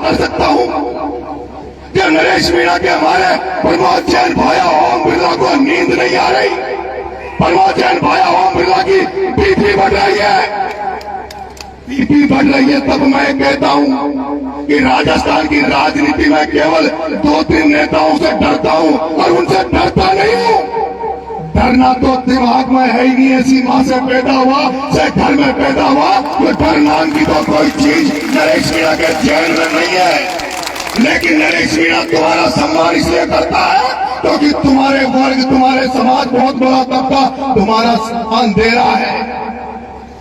कर सकता हूँ। जब नरेश मीणा के हमारे प्रमोद जैन भाया ओम बिरला को नींद नहीं आ रही, प्रमोद जैन भाया ओम बिरला की बीपी बढ़ रही है, बीपी बढ़ रही है, तब मैं कहता हूं कि राजस्थान की राजनीति में केवल 2-3 नेताओं से डरता हूं और उनसे डरता नहीं हूं। डरना तो दिमाग में है ही नहीं, ऐसी मां से पैदा हुआ, से घर में पैदा हुआ, तो डर नाम की तो कोई चीज नरेश मीणा के जैन में नहीं है। लेकिन नरेश मीणा तुम्हारा सम्मान इसलिए करता है क्योंकि तुम्हारे वर्ग, तुम्हारे समाज, बहुत बड़ा तबका तुम्हारा सम्मान दे रहा है,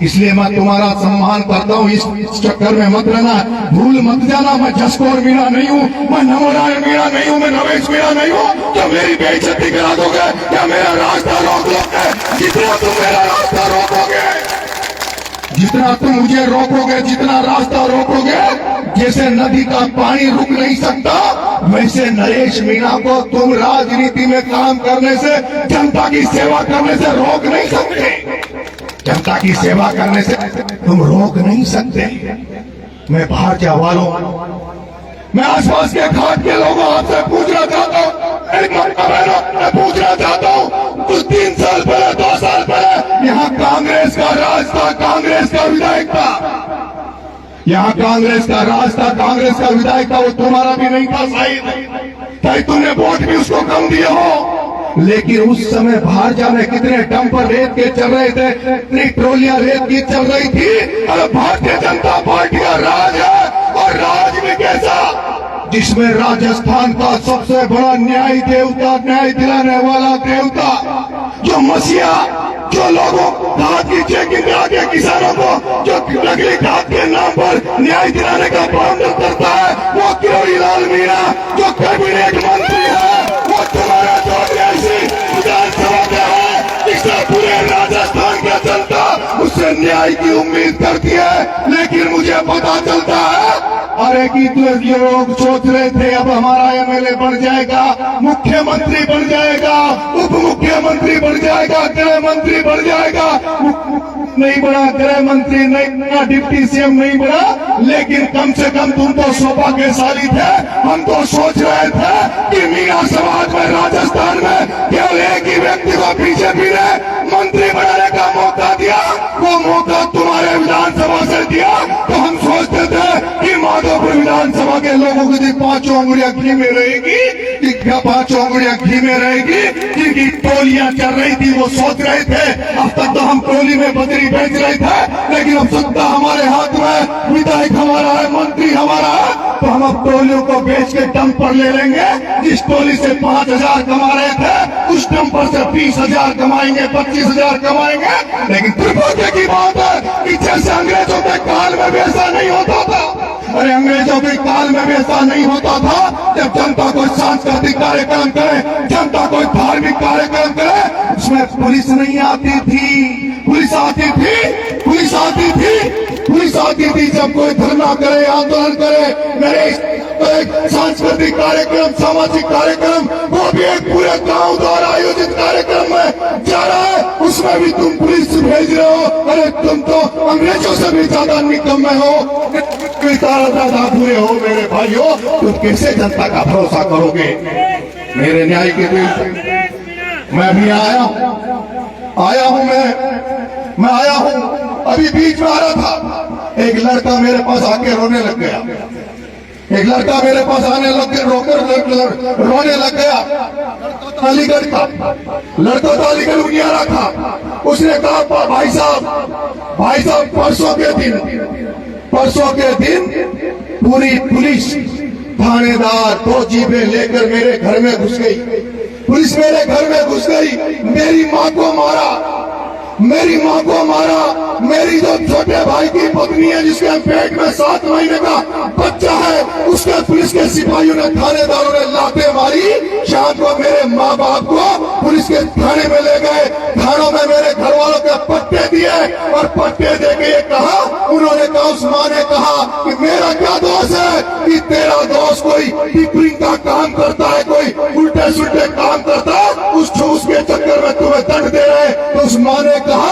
इसलिए मैं तुम्हारा सम्मान करता हूँ। इस चक्कर में मत रहना, भूल मत जाना, मैं जसकौर मीणा नहीं हूँ, मैं नमोनारायण मीणा नहीं हूँ, मैं रमेश मीणा नहीं हूँ। क्या मेरी बेइज्जती करा दोगे, क्या मेरा रास्ता रोक लोगे? जितना तुम मेरा रास्ता रोकोगे, जितना तुम मुझे रोकोगे, जितना रास्ता रोकोगे, जैसे नदी का पानी रुक नहीं सकता, वैसे नरेश मीणा को तुम राजनीति में काम करने से, जनता की सेवा करने से रोक नहीं सकते। जनता की सेवा करने से तुम रोक नहीं सकते। मैं भारतीय वालों, मैं आसपास के घाट के लोगों आपसे पूछना चाहता हूँ, मैं पूछना चाहता हूँ, कुछ 3 साल पहले, 2 साल पहले यहाँ कांग्रेस का राज था, कांग्रेस का विधायक था, यहाँ कांग्रेस का राज था, कांग्रेस का विधायक था, वो तुम्हारा भी नहीं था शायद तुमने वोट भी उसको कम दिया हो। लेकिन उस समय भाजपा में कितने डंपर रेत के चल रहे थे, कितनी ट्रोलियां रेत की चल रही थी। अब भारतीय जनता पार्टी का राज है, और राज में कैसा, जिसमें राजस्थान का सबसे बड़ा न्याय देवता, न्याय दिलाने वाला देवता, जो मसीहा, जो लोगों खाद की चेकिंग करा के किसानों को जो नकली खाद के नाम पर न्याय दिलाने का प्रबंधन करता है, वो किरोड़ी लाल मीणा, जो कैबिनेट मंत्री है, वो तुम्हारा विधानसभा का है, इससे पूरे राजस्थान की जनता उससे न्याय की उम्मीद करती है। लेकिन मुझे पता चलता है, अरे कि ये लोग सोच रहे थे अब हमारा एमएलए बढ़ जाएगा, मुख्यमंत्री बढ़ जाएगा, उप मुख्यमंत्री बढ़ जाएगा, गृह मंत्री बढ़ जाएगा, नहीं बढ़ा, गृह मंत्री नहीं बढ़ा, डिप्टी सीएम नहीं बढ़ा, लेकिन कम से कम तुम तो सौभाग्यशाली थे। हम तो सोच रहे थे कि मीणा समाज में, राजस्थान में केवल एक ही व्यक्ति को बीजेपी ने मंत्री बनाने का मौका दिया, वो मौका तुम्हारे विधानसभा से दिया, तो हम सोचते थे कि माधोपुर विधानसभा के लोगों की 5 उंगलियां घी में रहेगी, कि 5 उंगलियां घी में रहेगी, जिनकी टोलियां चल रही थी, वो सोच रहे थे अब तक तो हम टोली में बदरी बेच रहे थे, लेकिन अब सत्ता हमारे हाथ में, विधायक हमारा है, मंत्री हमारा है, तो हम अब टोलियों को बेच के डंपर ले लेंगे। जिस टोली से 5,000 कमा रहे थे, उस डंपर से 20,000 कमाएंगे, 25,000 कमाएंगे। लेकिन दुर्भाग्य की बात है कि जैसे अंग्रेजों के काल में वैसा नहीं होता था, अरे अंग्रेजों के काल में वैसा नहीं होता था, जब जनता को सांस्कृतिक कार्यक्रम करे, जनता को धार्मिक कार्यक्रम करे, उसमें पुलिस नहीं आती थी, पुलिस आती थी, पुलिस आती थी, पुलिस आती थी जब कोई धरना करे, आंदोलन करे, मेरे सांस्कृतिक कार्यक्रम, सामाजिक कार्यक्रम, वो भी एक पूरे गांव द्वारा आयोजित कार्यक्रम में जा रहा है, उसमें भी तुम पुलिस भेज रहे हो। अरे तुम तो अंग्रेजों से भी ज्यादा निकम्मे हो, ज्यादा बुरे हो मेरे भाइयों, तुम कैसे जनता का भरोसा करोगे? मेरे न्याय के दिन मैं भी आया हूं, मैं आया हूं, अभी बीच में आ रहा था, एक लड़का मेरे पास आके रोने लग गया, एक लड़का मेरे पास आने लग गया, रोने लग गया, अलीगढ़ का लड़का था, अलीगढ़ उनियारा था। उसने कहा भाई साहब परसों के दिन पूरी पुलिस थानेदार 2 जीपें लेकर मेरे घर में घुस गई, पुलिस मेरे घर में घुस गई, मेरी माँ को मारा, मेरी जो छोटे भाई की पत्नी है, जिसके पेट में 7 महीने का बच्चा है, उसके पुलिस के सिपाहियों ने, थानेदारों ने लाते मारी। शाम को मेरे माँ बाप को पुलिस के थाने में ले गए, थानों में मेरे घर वालों के पट्टे दिए, और पट्टे दे के ये कहा, उन्होंने कहा, उस माँ ने कहा कि मेरा क्या दोष है कि तेरा दोस्त कोई टिपरिंग का काम करता है, कोई उल्टे सुल्टे काम करता